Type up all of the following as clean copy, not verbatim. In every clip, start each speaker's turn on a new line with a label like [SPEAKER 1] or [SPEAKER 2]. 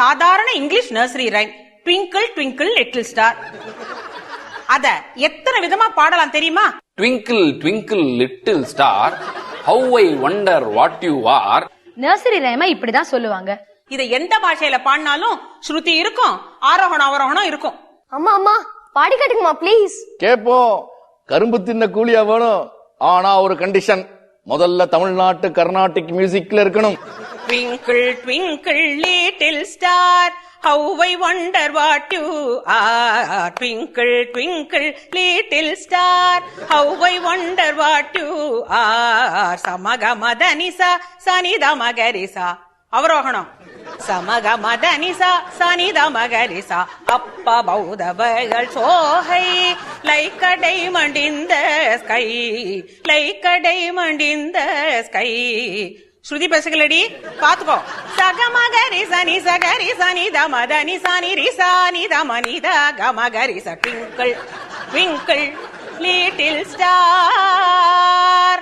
[SPEAKER 1] சாதாரண English nursery rhyme, twinkle twinkle little star. அத எத்தனை விதமா பாடலாம் தெரியுமா?
[SPEAKER 2] Twinkle twinkle little star, how I wonder what you are.
[SPEAKER 3] Nursery ரைமா இப்படிதான் சொல்லுவாங்க.
[SPEAKER 1] இதை எந்த பாஷையில பாடினாலும் ஸ்ருதி இருக்கும், ஆரோகணம் அவரோகணம் இருக்கும்.
[SPEAKER 4] அம்மா அம்மா பாடி காட்டுங்கம்மா ப்ளீஸ்.
[SPEAKER 5] கேப்போம். கரும்பு தின்ன கூலியா வேணும். ஆனா ஒரு கண்டிஷன், முதல்ல தமிழ்நாட்டு கர்நாடிக் மியூசிக்ல இருக்கணும்.
[SPEAKER 1] Twinkle twinkle little star, how I wonder what you are. Twinkle twinkle little star, how I wonder what you are. Samaga madanisa sanida magarisa. அவரோகணம். சமக மதனிசா சனித மகரிசா. அப்பா பௌதவர்கள் சோகை, like a diamond in the sky, like a diamond in the sky. ஸ்ருதி பசங்களடி பாத்துக்கோ. சகமகரி சனி சகரி சனி தமதனி சனி ரிசானி தமனித கமகரி ச. Twinkle twinkle little star.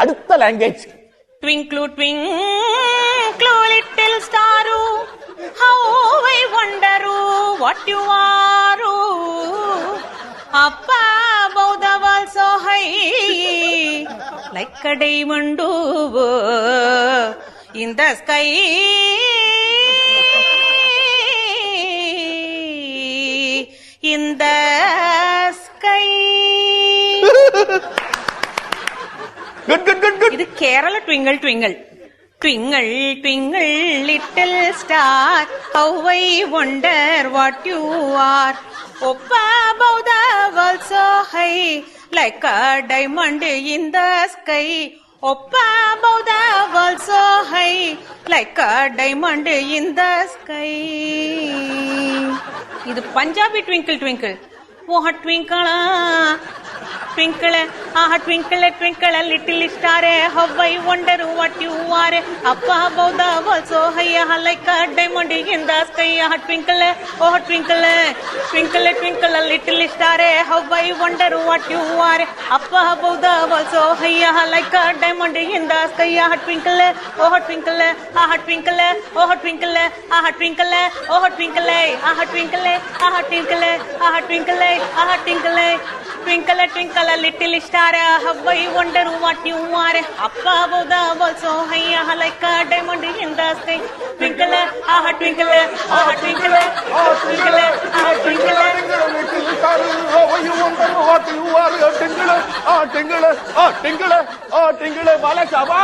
[SPEAKER 5] அடுத்த language.
[SPEAKER 1] Twinkle twinkle little star, how I wonder what you are. Up above the world so high, like a diamond in the sky. In the sky. இது Kerala twinkle twinkle. Twinkle twinkle little star, how I wonder what you are. Up above the world so high, like a diamond in the sky. Up above the world so high, like a diamond in the sky. இது Punjabi twinkle twinkle. ஓஹ ட்விங்கிளா twinkle, twinkle, twinkle, little star, how I wonder what you are. Up above the world so high, like a diamond in the sky. Twinkle, twinkle, twinkle, twinkle, little star, how I wonder what you are. Up above the world so high, like a diamond in the sky. Twinkle, twinkle, twinkle, twinkle, twinkle, twinkle, twinkle, twinkle, twinkle, twinkle, twinkle, little star, how I wonder what you are. Up above the world so high, like a diamond in the sky. Twinkle, twinkle, twinkle, twinkle, twinkle,
[SPEAKER 5] little star, how you wonder what you are. Tingle, tingle, tingle, tingle, Bala Chaba.